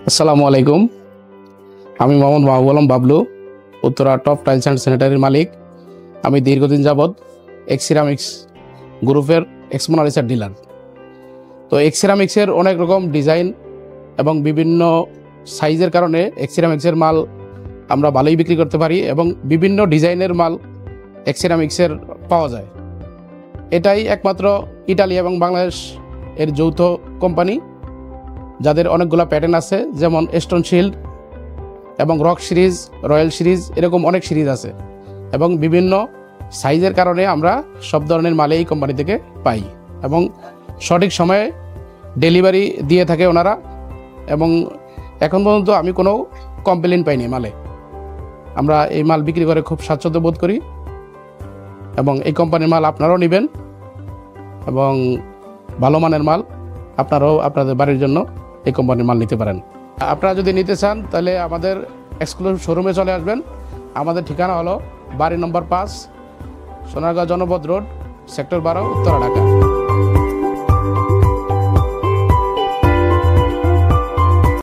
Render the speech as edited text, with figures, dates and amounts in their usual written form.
আসসালামু আলাইকুম। আমি Mohammad Mahbub Alam Bablu, Uttara top tiles and স্যানিটারির মালিক। আমি দীর্ঘদিন যাবৎ এক্সিরামিক্স গ্রুপের এক্সমোনালিসার ডিলার। তো এক্সিরামিক্সের অনেক রকম ডিজাইন এবং বিভিন্ন সাইজের কারণে এক্সিরামিক্সের মাল আমরা ভালোই বিক্রি করতে পারি এবং বিভিন্ন ডিজাইনের মাল এক্সিরামিক্সের পাওয়া যায়। এটাই একমাত্র ইটালি এবং বাংলাদেশ এর যৌথ কোম্পানি, যাদের অনেকগুলো প্যাটার্ন আছে, যেমন স্টোন শিল্ড এবং রক সিরিজ, রয়্যাল সিরিজ, এরকম অনেক সিরিজ আছে এবং বিভিন্ন সাইজের কারণে আমরা সব ধরনের মালে এই কোম্পানি থেকে পাই এবং সঠিক সময়ে ডেলিভারি দিয়ে থাকে ওনারা। এবং এখন পর্যন্ত আমি কোনো কমপ্লেন পাইনি মালে। আমরা এই মাল বিক্রি করে খুব স্বাচ্ছন্দ্য বোধ করি এবং এই কোম্পানির মাল আপনারাও নেবেন এবং ভালো মানের মাল আপনারাও আপনাদের বাড়ির জন্য এই কোম্পানির মাল নিতে পারেন। আপনারা যদি নিতে চান তাহলে আমাদের এক্সক্লুসিভ শোরুমে চলে আসবেন। আমাদের ঠিকানা হলো বাড়ি নম্বর 5, সোনারগাঁও জনপদ রোড, সেক্টর 12, উত্তরা, ঢাকা।